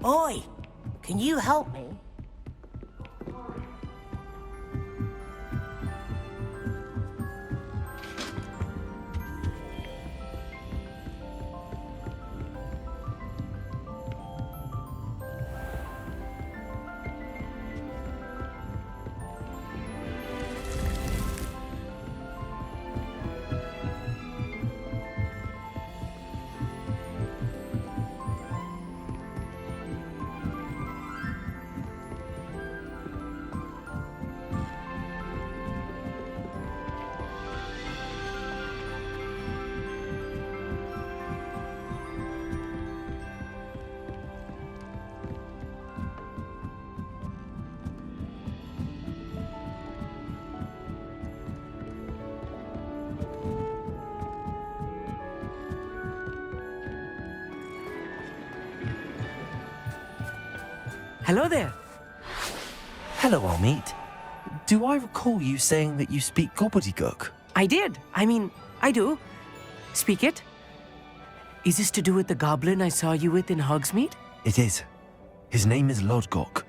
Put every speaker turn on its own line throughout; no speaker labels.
Oi, can you help me?
Hello there.
Hello, Amit. Do I recall you saying that you speak gobbledygook?
I did. I do. Speak it. Is this to do with the goblin I saw you with in Hogsmeade?
It is. His name is Lodgok.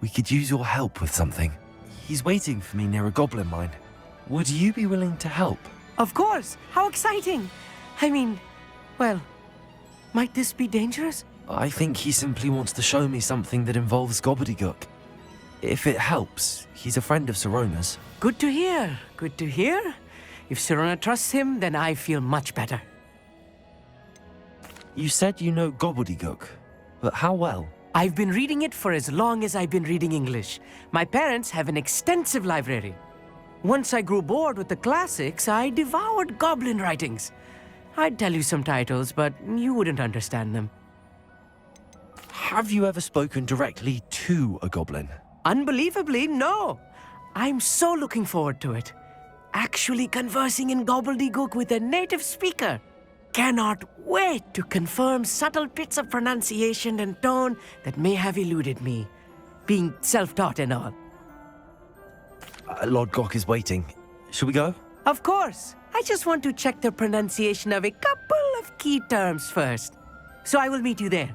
We could use your help with something. He's waiting for me near a goblin mine. Would you be willing to help?
Of course. How exciting. Well, might this be dangerous?
I think he simply wants to show me something that involves gobbledygook. If it helps, he's a friend of Sirona's.
Good to hear. Good to hear. If Sirona trusts him, then I feel much better.
You said you know gobbledygook, but how well?
I've been reading it for as long as I've been reading English. My parents have an extensive library. Once I grew bored with the classics, I devoured goblin writings. I'd tell you some titles, but you wouldn't understand them.
Have you ever spoken directly to a goblin?
Unbelievably, no. I'm so looking forward to it. Actually conversing in gobbledygook with a native speaker. Cannot wait to confirm subtle bits of pronunciation and tone that may have eluded me, being self-taught and all.
Lodgok is waiting. Shall we go?
Of course. I just want to check the pronunciation of a couple of key terms first. So I will meet you there.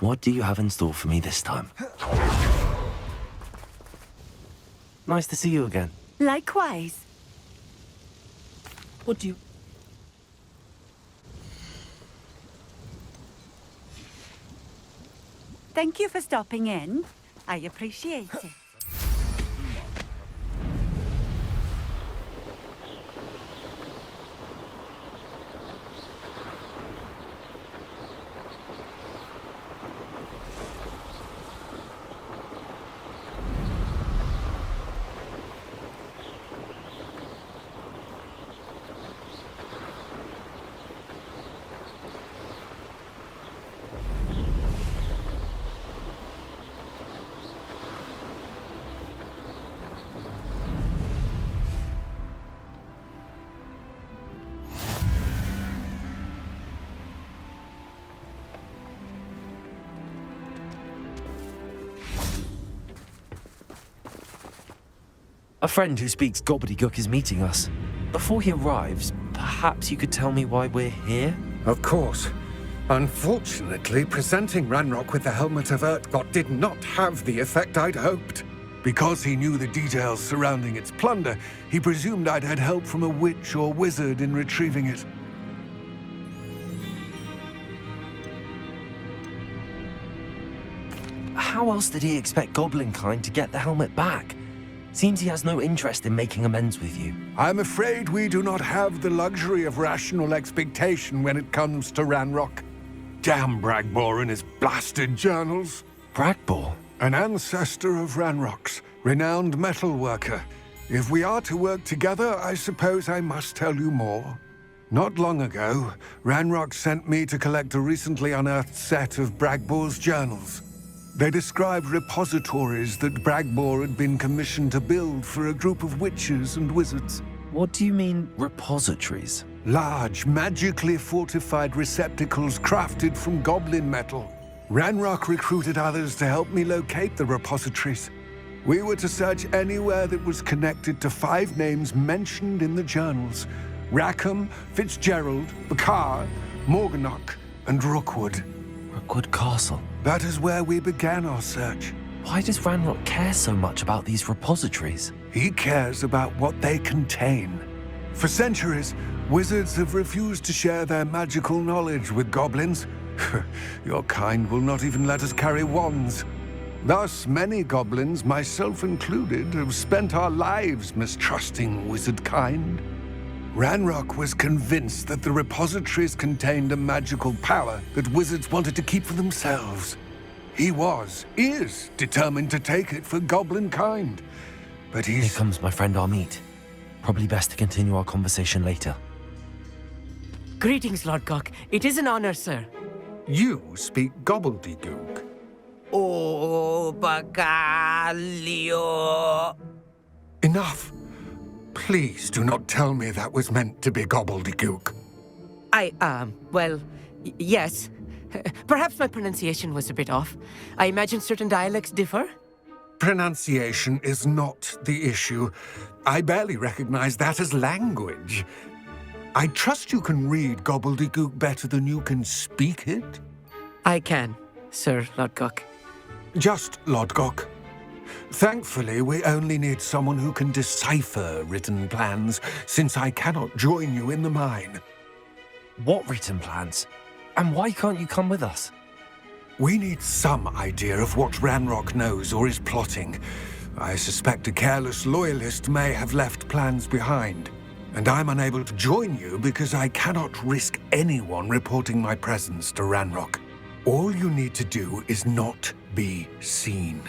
What do you have in store for me this time? Nice to see you again.
Likewise.
What do you...
Thank you for stopping in. I appreciate it.
A friend who speaks gobbledygook is meeting us. Before he arrives, perhaps you could tell me why we're here?
Of course. Unfortunately, presenting Ranrock with the Helmet of Urtkot did not have the effect I'd hoped. Because he knew the details surrounding its plunder, he presumed I'd had help from a witch or wizard in retrieving it.
How How else did he expect Goblinkind to get the helmet back? Seems he has no interest in making amends with you.
I'm afraid we do not have the luxury of rational expectation when it comes to Ranrock. Damn Bragbor and his blasted journals.
Bragbor?
An ancestor of Ranrock's, renowned metal worker. If we are to work together, I suppose I must tell you more. Not long ago, Ranrock sent me to collect a recently unearthed set of Bragbor's journals. They described repositories that Bragbor had been commissioned to build for a group of witches and wizards.
What do you mean, repositories?
Large, magically fortified receptacles crafted from goblin metal. Ranrock recruited others to help me locate the repositories. We were to search anywhere that was connected to 5 names mentioned in the journals: Rackham, Fitzgerald, Bakar, Morganach, and Rookwood.
Rookwood Castle?
That is where we began our search.
Why does Ranrock care so much about these repositories?
He cares about what they contain. For centuries, wizards have refused to share their magical knowledge with goblins. Your kind will not even let us carry wands. Thus, many goblins, myself included, have spent our lives mistrusting wizard kind. Ranrock was convinced that the repositories contained a magical power that wizards wanted to keep for themselves. He is determined to take it for goblin kind. But
Here comes my friend Amit. Probably best to continue our conversation later.
Greetings, Lord Gok. It is an honor, sir.
You speak gobbledygook.
Oh, Bagalio.
Enough. Please do not tell me that was meant to be gobbledygook.
Yes. Perhaps my pronunciation was a bit off. I imagine certain dialects differ.
Pronunciation is not the issue. I barely recognize that as language. I trust you can read gobbledygook better than you can speak it?
I can, Sir Lord Gok.
Just Lord Gok. Thankfully, we only need someone who can decipher written plans, since I cannot join you in the mine.
What written plans? And why can't you come with us?
We need some idea of what Ranrock knows or is plotting. I suspect a careless loyalist may have left plans behind. And I'm unable to join you because I cannot risk anyone reporting my presence to Ranrock. All you need to do is not be seen,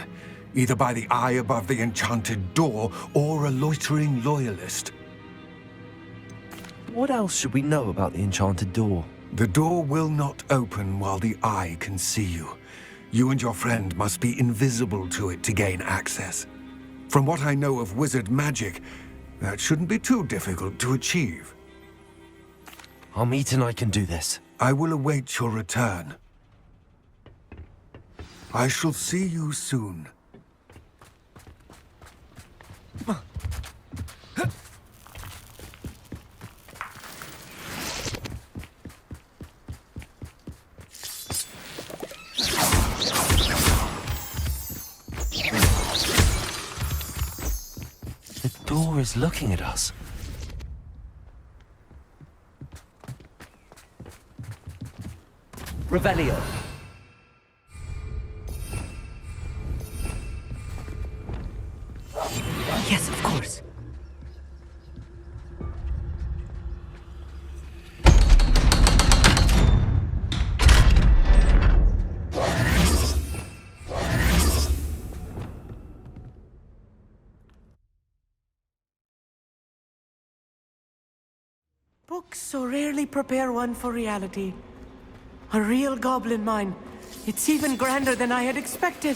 either by the eye above the enchanted door or a loitering loyalist.
What else should we know about the enchanted door?
The door will not open while the eye can see you. You and your friend must be invisible to it to gain access. From what I know of wizard magic, that shouldn't be too difficult to achieve.
Amit and I can do this.
I will await your return. I shall see you soon.
The door is looking at us.
Revelio. Yes, of course. Books so rarely prepare one for reality. A real goblin mine. It's even grander than I had expected.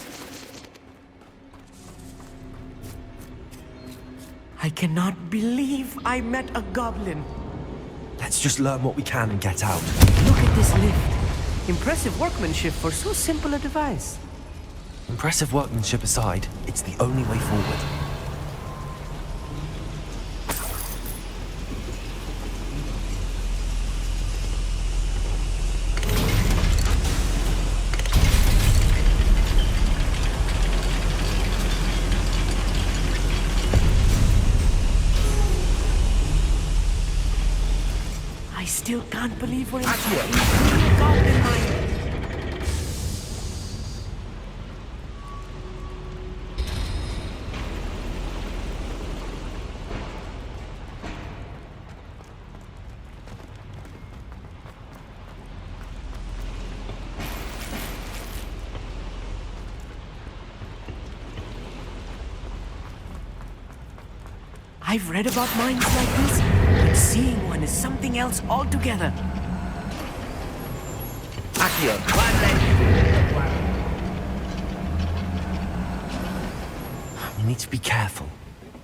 I cannot believe I met a goblin.
Let's just learn what we can and get out.
Look at this lift. Impressive workmanship for so simple a device.
Impressive workmanship aside, it's the only way forward.
I still can't believe we're in a goblin mine. I've read about mines like this, but seeing one is something else altogether.
Accio.
We need to be careful.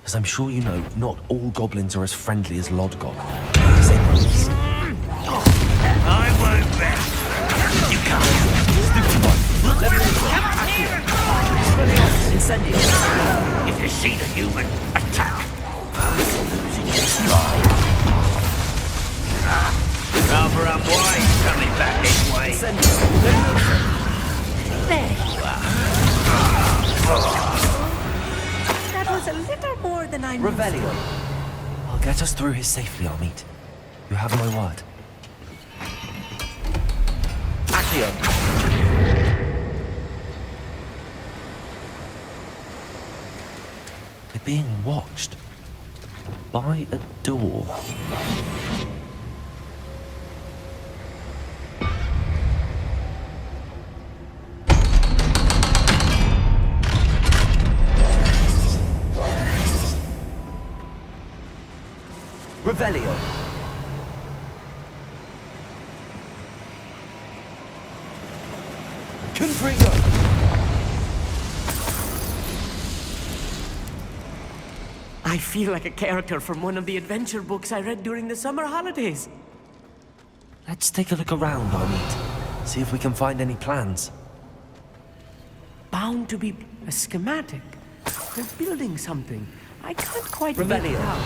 As I'm sure you know, not all goblins are as friendly as Lodgok. To say the least.
I won't rest. You can't. Incendio. If you see the human, attack. Rather unwise coming back this way.
There you are. That was a little more than I knew.
Revelio.
I'll get us through here safely, Armit. You have my word.
Accio.
We're being watched. By a door.
Revelio. Confringo.
I feel like a character from one of the adventure books I read during the summer holidays.
Let's take a look around, Armit. See if we can find any plans.
Bound to be a schematic. They're building something. I can't quite make it
Revelio.
out.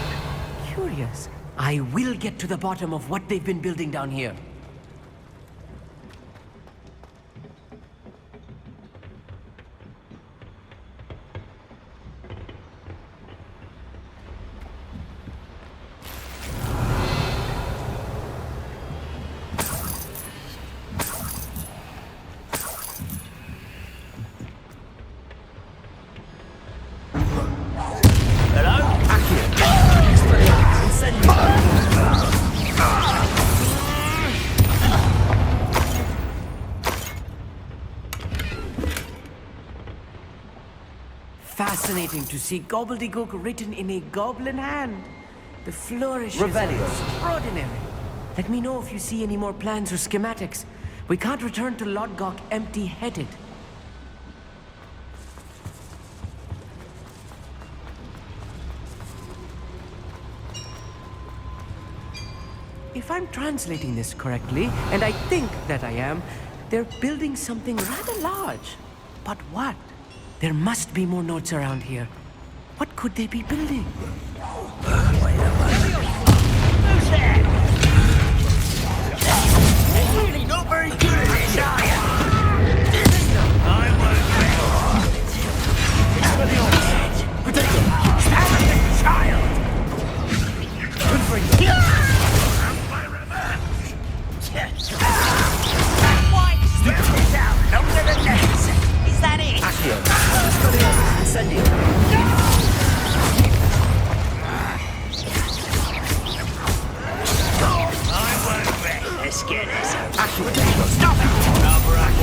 Curious. I will get to the bottom of what they've been building down here.
Hello? Accio. Incendio.
Fascinating to see gobbledygook written in a goblin hand. The flourishes
Revelio.
are extraordinary. Let me know if you see any more plans or schematics. We can't return to Lodgok empty-headed. If I'm translating this correctly, and I think that I am, they're building something rather large. But what? There must be more notes around here. What could they be building?
Who's there? You're really not very good at this, are you? I won't rest. Stand up, child! Good for you. My revenge. That white strip is out longer than necessary. Is that it? Accio. Incendio. I won't rest. Let's get this. Accio. Stop it! Rubber up,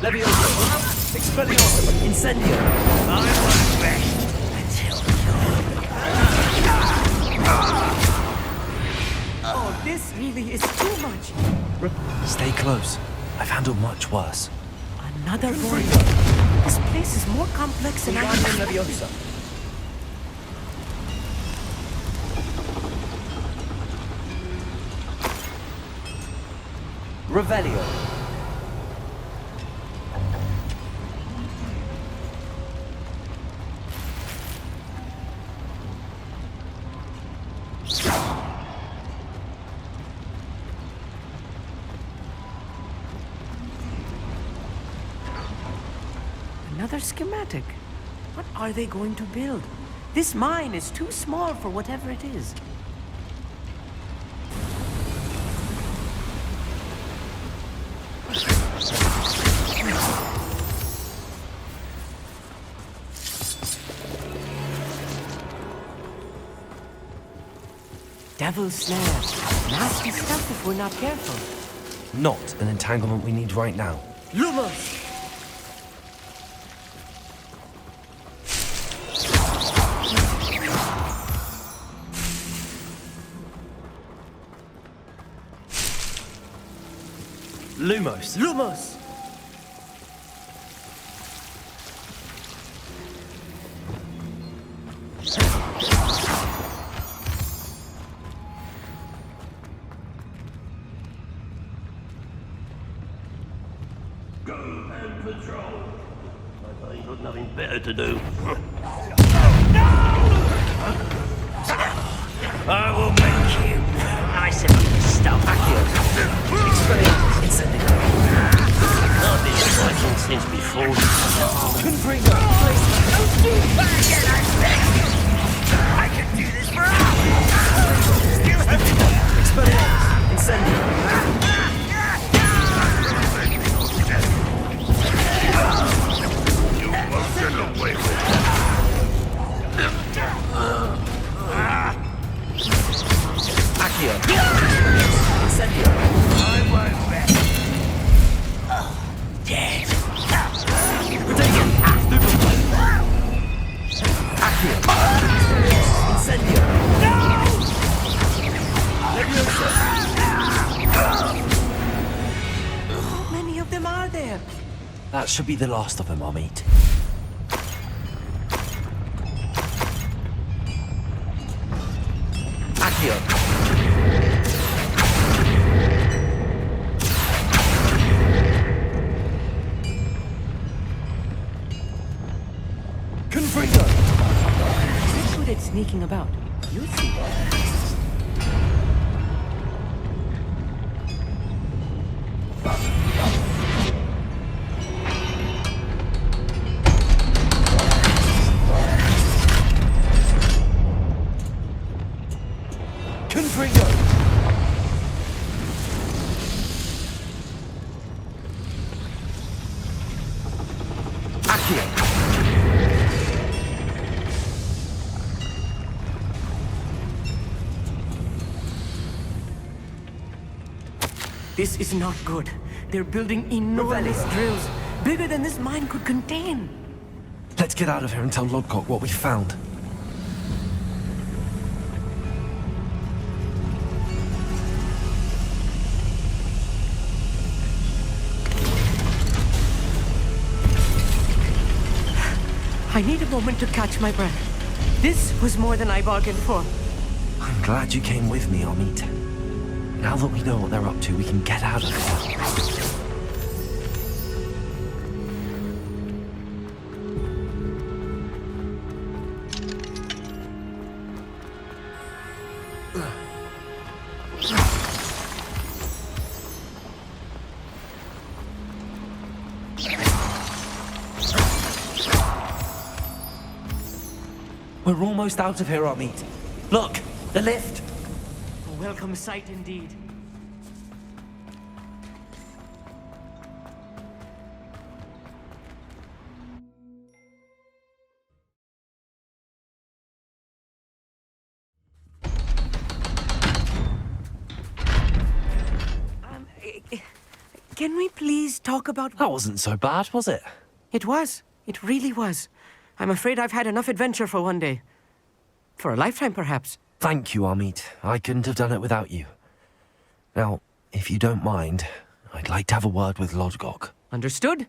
Levioso. Expelliarmus. Incendio. I won't rest until
Oh, this really is too much.
Stay close. I've handled much worse.
Another one. This place is more complex than I expected.
Leviosa. Revelio.
Another schematic. What are they going to build? This mine is too small for whatever it is. Devil's snare. Nasty stuff if we're not careful.
Not an entanglement we need right now.
Lumos!
Lumos!
Lumos!
Go and patrol. I thought you got nothing better to do. I will make you. Nice about this stuff. Can't be exciting since before. I can do this for you won't get away with it. I won't bet. Dead.
How many of them are there?
That should be the last of them, Amit.
He's good at sneaking about. You see. This is not good. They're building enormous drills, bigger than this mine could contain.
Let's get out of here and tell Lodgok what we found.
I need a moment to catch my breath. This was more than I bargained for.
I'm glad you came with me, Amit. Now that we know what they're up to, we can get out of here. We're almost out of here, Amit. Look, the lift.
A welcome sight indeed. Can we please talk about...
That wasn't so bad, was it?
It was. It really was. I'm afraid I've had enough adventure for one day. For a lifetime, perhaps.
Thank you, Amit. I couldn't have done it without you. Now, if you don't mind, I'd like to have a word with Lodgok.
Understood?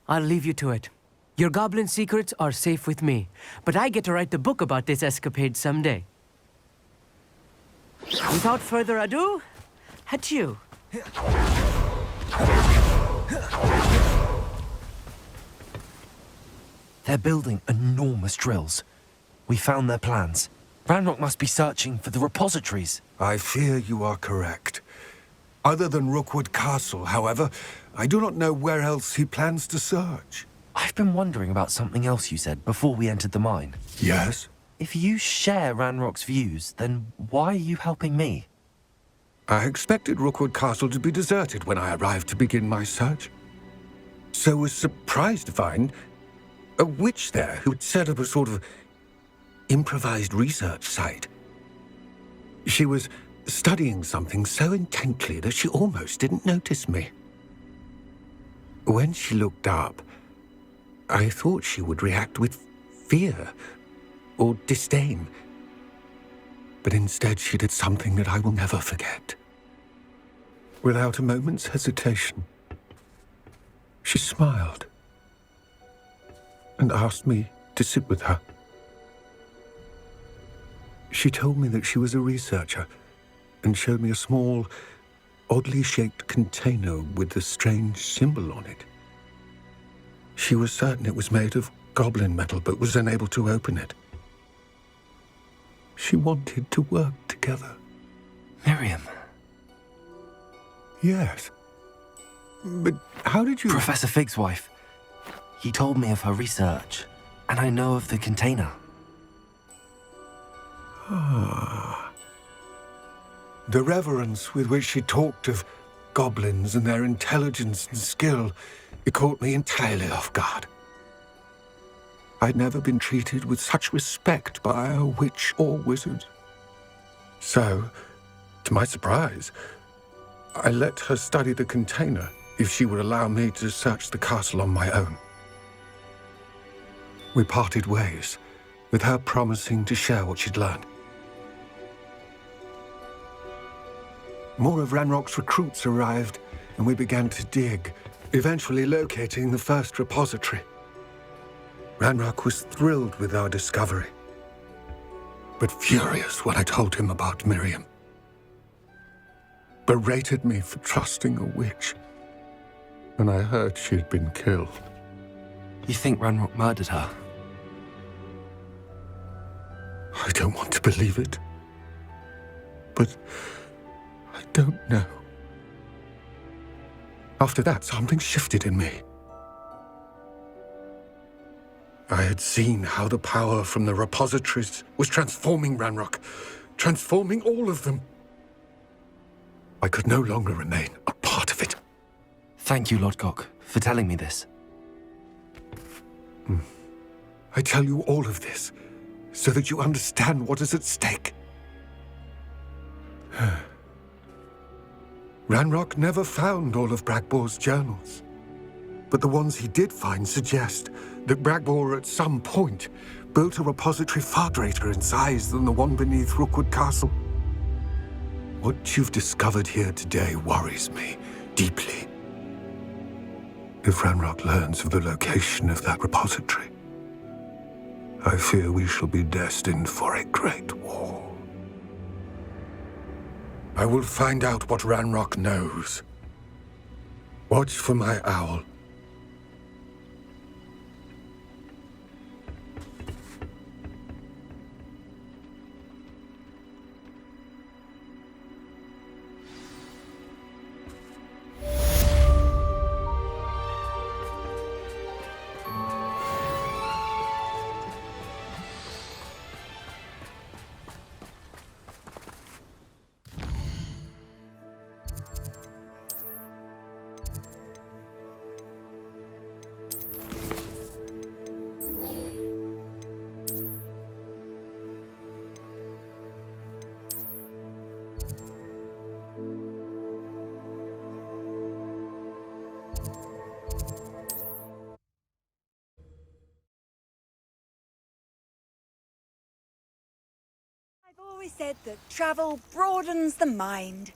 I'll leave you to it. Your goblin secrets are safe with me, but I get to write the book about this escapade someday. Without further ado, adieu.
They're building enormous drills. We found their plans. Ranrock must be searching for the repositories.
I fear you are correct. Other than Rookwood Castle, however, I do not know where else he plans to search.
I've been wondering about something else you said before we entered the mine.
Yes?
If you share Ranrock's views, then why are you helping me?
I expected Rookwood Castle to be deserted when I arrived to begin my search. So was surprised to find a witch there who'd set up a sort of improvised research site. She was studying something so intently that she almost didn't notice me. When she looked up, I thought she would react with fear or disdain. But instead, she did something that I will never forget. Without a moment's hesitation, she smiled and asked me to sit with her. She told me that she was a researcher and showed me a small, oddly shaped container with a strange symbol on it. She was certain it was made of goblin metal, but was unable to open it. She wanted to work together.
Miriam.
Yes. But how did you...
Professor Fig's wife. He told me of her research, and I know of the container.
The reverence with which she talked of goblins and their intelligence and skill, it caught me entirely off guard. I'd never been treated with such respect by a witch or wizard. So, to my surprise, I let her study the container if she would allow me to search the castle on my own. We parted ways, with her promising to share what she'd learned. More of Ranrock's recruits arrived, and we began to dig, eventually locating the first repository. Ranrock was thrilled with our discovery, but furious when I told him about Miriam. Berated me for trusting a witch, and I heard she had been killed.
You think Ranrock murdered her?
I don't want to believe it, but I don't know. After that, something shifted in me. I had seen how the power from the repositories was transforming Ranrock, transforming all of them. I could no longer remain a part of it.
Thank you, Lodgok, for telling me this.
I tell you all of this so that you understand what is at stake. Ranrock never found all of Bragbor's journals, but the ones he did find suggest that Bragbor at some point built a repository far greater in size than the one beneath Rookwood Castle. What you've discovered here today worries me deeply. If Ranrock learns of the location of that repository, I fear we shall be destined for a great war. I will find out what Ranrock knows. Watch for my owl.
I've always said that travel broadens the mind.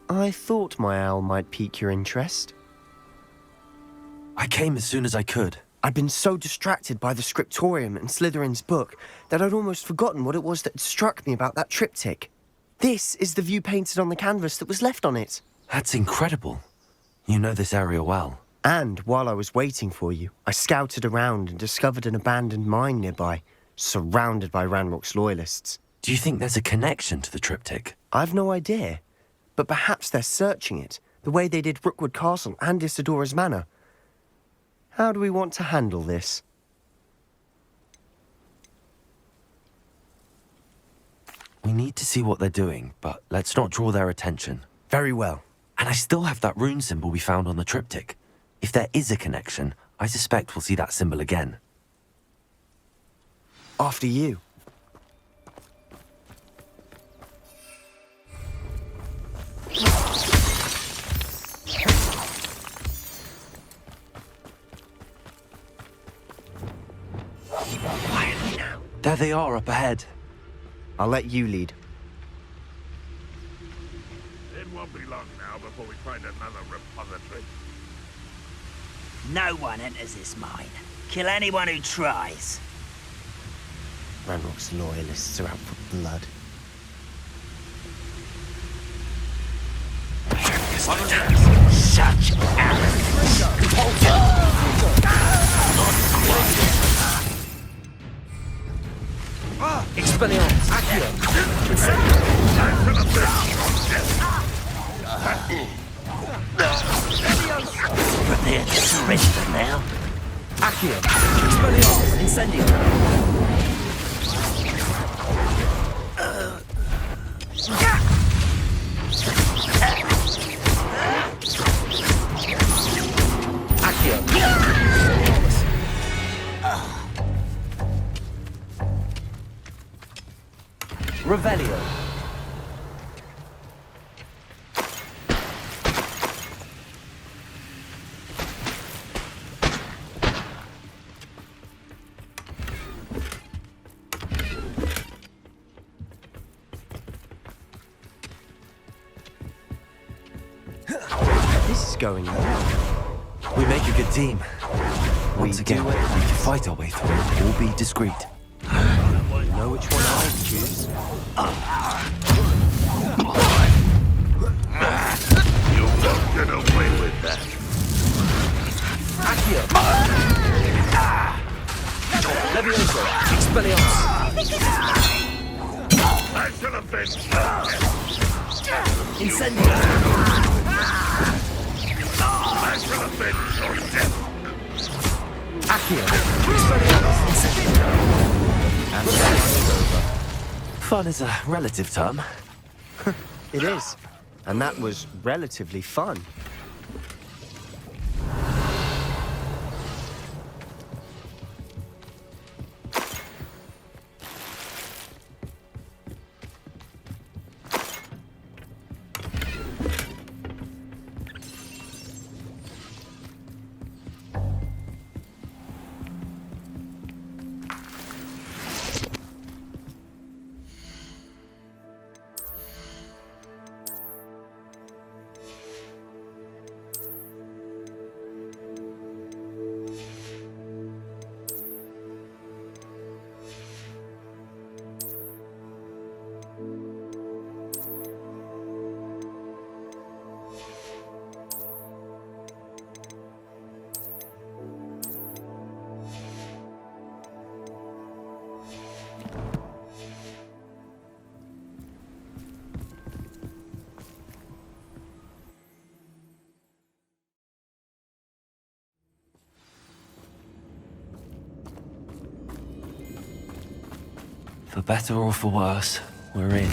I thought my owl might pique your interest.
I came as soon as I could.
I'd been so distracted by the scriptorium and Slytherin's book that I'd almost forgotten what it was that struck me about that triptych. This is the view painted on the canvas that was left on it.
That's incredible. You know this area well.
And while I was waiting for you, I scouted around and discovered an abandoned mine nearby, surrounded by Ranrock's loyalists.
Do you think there's a connection to the triptych?
I've no idea, but perhaps they're searching it, the way they did Rookwood Castle and Isidora's Manor. How do we want to handle this?
We need to see what they're doing, but let's not draw their attention.
Very well.
And I still have that rune symbol we found on the triptych. If there is a connection, I suspect we'll see that symbol again.
After you.
Quietly now.
There they are up ahead.
I'll let you lead.
It won't be long now before we find another repository.
No one enters this mine. Kill anyone who tries.
Ranrock's loyalists are out for blood.
Such
Expelliarmus!
Prepare to surrender now.
Accio! Expelliarmus! Incendio! Accio! Revelio!
This is going well.
We make a good team. Once
We
again,
do
we
it.
can fight our way through it or be discreet.
You know which one I'd choose?
You won't get away with that.
Accio! Levioso! Expelliarmus!
I shall avenge you.
Incendio!
I shall avenge your death.
Accio! Expelliarmus! Incendio!
And the fun is over.
Fun is a relative term.
It is. And that was relatively fun.
For better or for worse, we're in.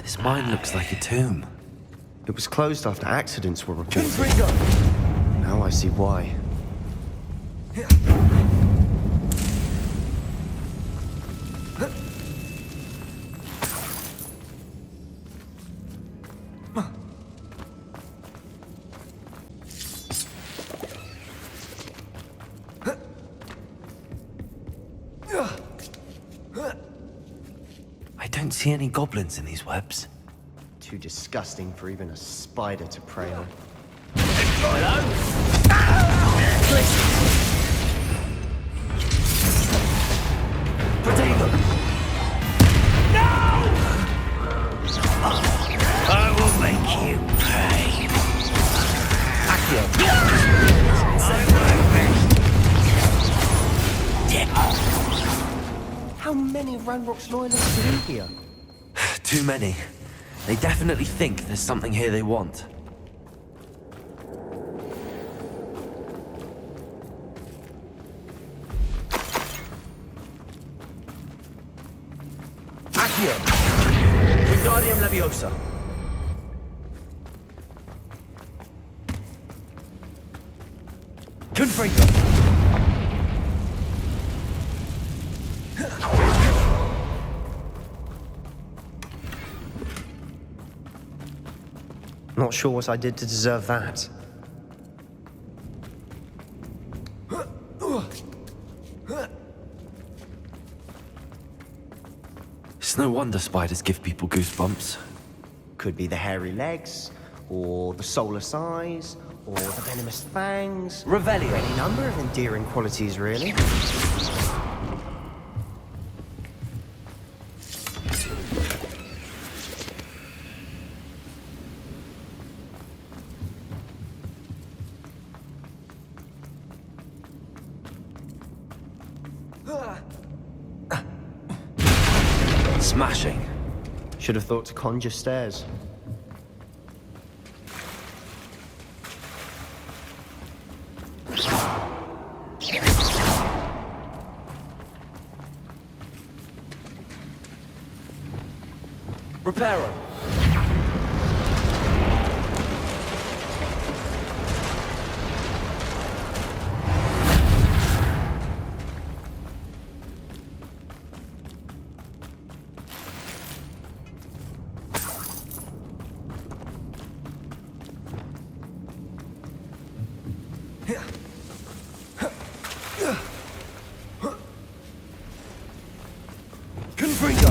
This mine looks like a tomb.
It was closed after accidents were reported. Now I see why.
I don't see any goblins in these webs.
Too disgusting for even a spider to prey on.
Hello? I will make you pay.
How many Ranrock's loyalists are in here?
Too many. They definitely think there's something here they want. Accio! Wingardium Leviosa! Confringo!
Not sure what I did to deserve that.
It's no wonder spiders give people goosebumps.
Could be the hairy legs, or the soulless eyes, or the venomous fangs.
Revelio!
Any number of endearing qualities, really.
Smashing.
Should have thought to conjure stairs.
Reparo! Confringo!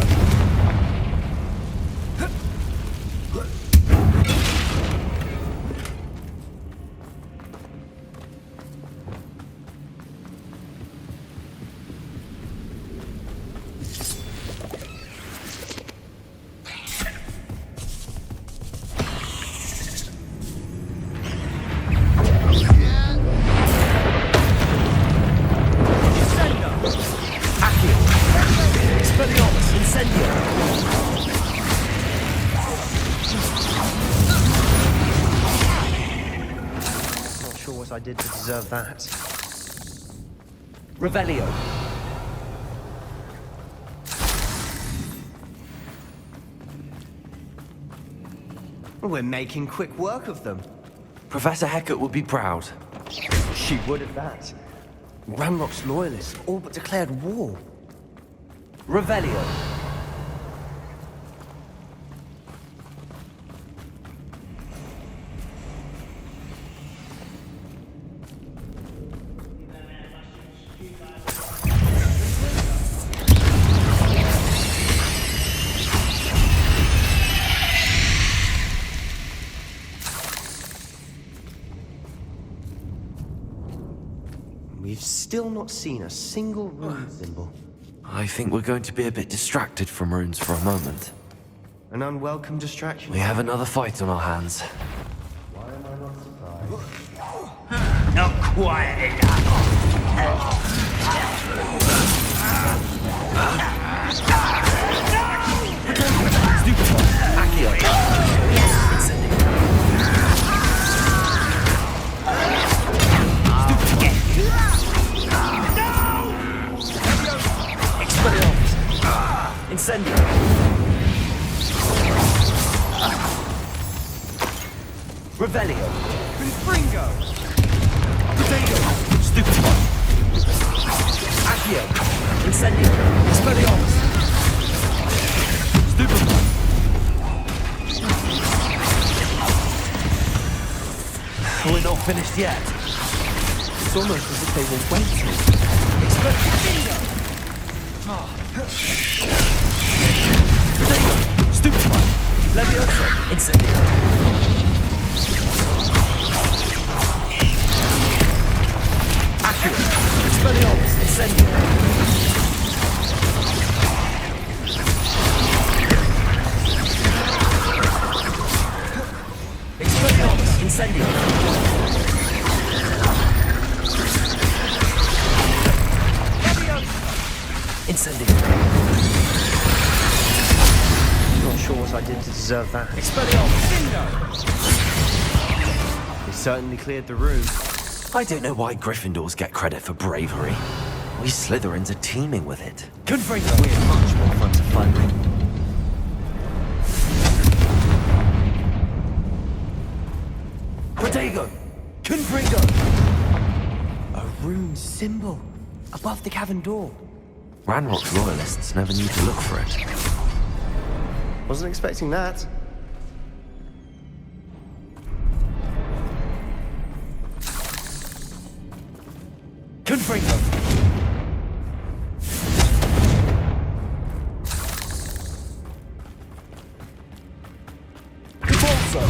Not sure what I did to deserve that.
Revelio!
We're making quick work of them.
Professor Hecat would be proud.
She would have that. Ranrock's loyalists all but declared war.
Revelio!
We've still not seen a single rune symbol.
I think we're going to be a bit distracted from runes for a moment.
An unwelcome distraction.
We have another fight on our hands.
Why am I not surprised?
Not quiet enough.
Incendio! Revelio!
Confringo!
Potato! Stupefy! Accio! Incendio! Expelliarmus! Stupefy! We're not finished yet.
It's almost as if they were waiting.
Expelliarmus! Stupefy! Leviosa! Incendio!
Expelliarmus, incendio. Expelliarmus, incendio. Incendio.
Not sure what I did to deserve that.
Expelliarmus, Cindo.
It certainly cleared the room.
I don't know why Gryffindors get credit for bravery. We Slytherins are teeming with it.
Confringo.
We're much more fun to fight with.
Protego. Confringo.
A rune symbol above the cavern door.
Ranrock's royalists never need to look for it.
Wasn't expecting that.
Confringo. Convulso.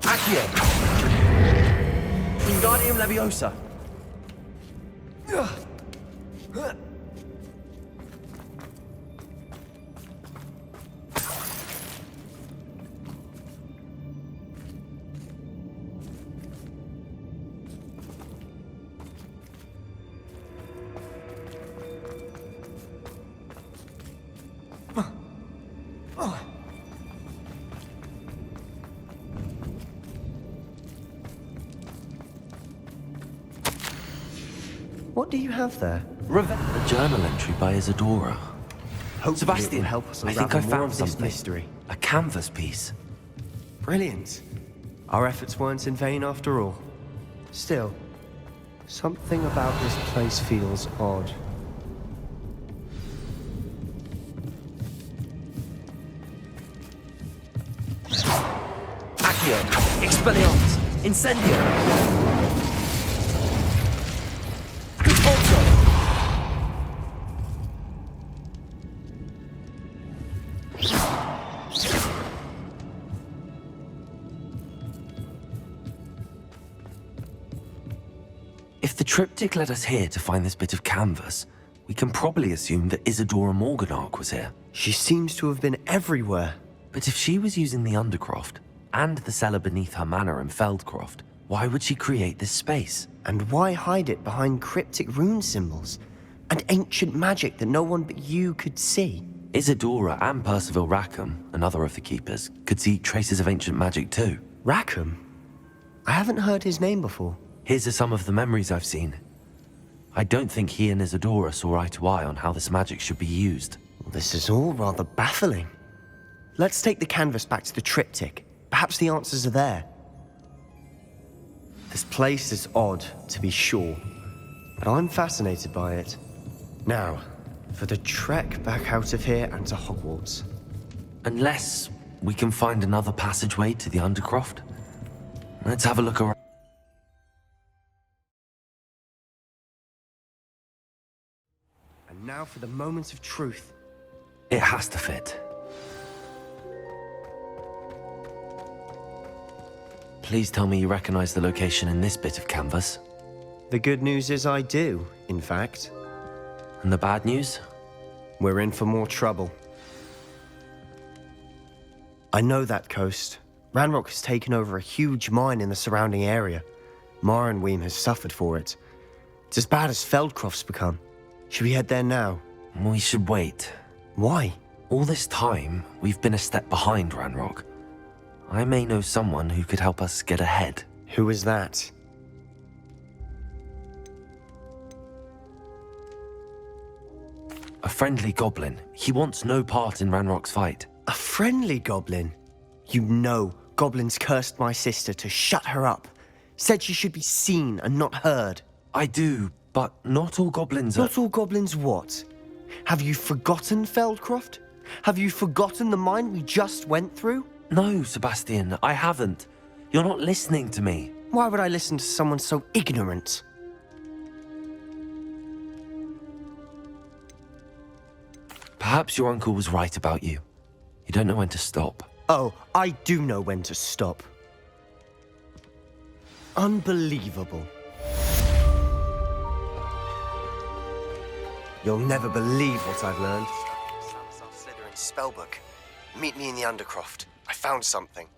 Accio. Wingardium Leviosa.
What do you have there?
A journal entry by Isadora.
Hopefully it
Sebastian,
will help us
I think I
unravel more
found
of this
something.
mystery.
A canvas piece.
Brilliant. Our efforts weren't in vain after all. Still, something about this place feels odd.
Accio. Expelliarmus. Incendio. Convulso.
If the triptych led us here to find this bit of canvas, we can probably assume that Isadora Morganach was here.
She seems to have been everywhere.
But if she was using the Undercroft and the cellar beneath her manor in Feldcroft, why would she create this space?
And why hide it behind cryptic rune symbols and ancient magic that no one but you could see?
Isadora and Percival Rackham, another of the keepers, could see traces of ancient magic too.
Rackham? I haven't heard his name before.
His are some of the memories I've seen. I don't think he and Isadora saw eye to eye on how this magic should be used.
This is all rather baffling. Let's take the canvas back to the triptych. Perhaps the answers are there. This place is odd, to be sure, but I'm fascinated by it. Now, for the trek back out of here and to Hogwarts.
Unless we can find another passageway to the Undercroft. Let's have a look around.
And now for the moment of truth.
It has to fit. Please tell me you recognize the location in this bit of canvas.
The good news is I do, in fact.
And the bad news?
We're in for more trouble. I know that coast. Ranrock has taken over a huge mine in the surrounding area. Mornweem has suffered for it. It's as bad as Feldcroft's become. Should we head there now?
We should wait.
Why?
All this time, we've been a step behind Ranrock. I may know someone who could help us get ahead.
Who is that?
A friendly goblin. He wants no part in Ranrock's fight.
A friendly goblin? You know goblins cursed my sister to shut her up. Said she should be seen and not heard.
I do, but not all goblins are...
Not all goblins what? Have you forgotten Feldcroft? Have you forgotten the mine we just went through?
No, Sebastian, I haven't. You're not listening to me.
Why would I listen to someone so ignorant?
Perhaps your uncle was right about you. You don't know when to stop.
Oh, I do know when to stop. Unbelievable. You'll never believe what I've learned. Slytherin's spellbook. Meet me in the Undercroft. I found something.